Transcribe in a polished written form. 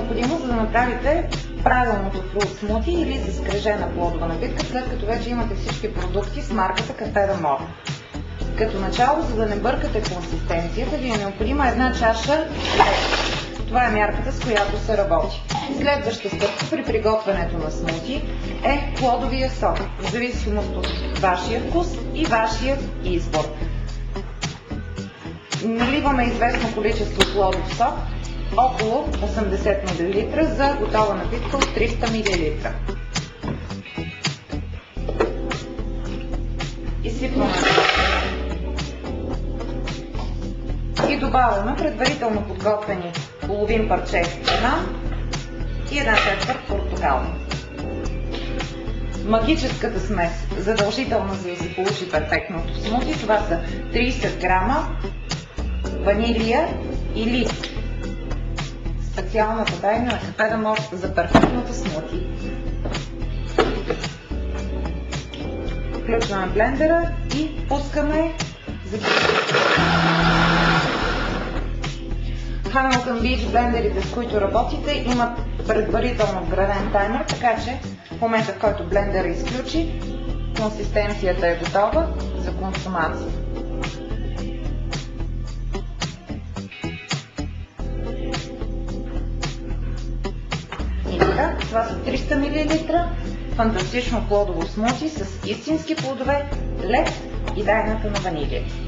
необходимо, за да направите правилното фрут смути или заскрежена плодова напитка, след като вече имате всички продукти с марката Café de Mort. Като начало, за да не бъркате консистенцията, ви е необходима една чаша лед. Това е мярката, с която се работи. Следваща стъпка при приготвянето на смути е плодовия сок, в зависимост от вашия вкус и вашия избор. Наливаме известно количество плодов сок, около 80 мл за готова напитка от 300 мл. Изсипваме и добавяме предварително подготвени половин парче банан и една четвърт портокал. Магическата смес, задължителна за да се получи перфектното смути, това са 30 грама ванилия или специалната тайна на Café de Mort за перфектното смути. Включваме блендера и пускаме за Hamilton Beach блендерите, с които работите, имат предварително вграден таймер, така че в момента, в който блендера изключи, консистенцията е готова за консумация. И така, това са 300 мл фантастично плодово смути с истински плодове, лед и тайната на ванилия.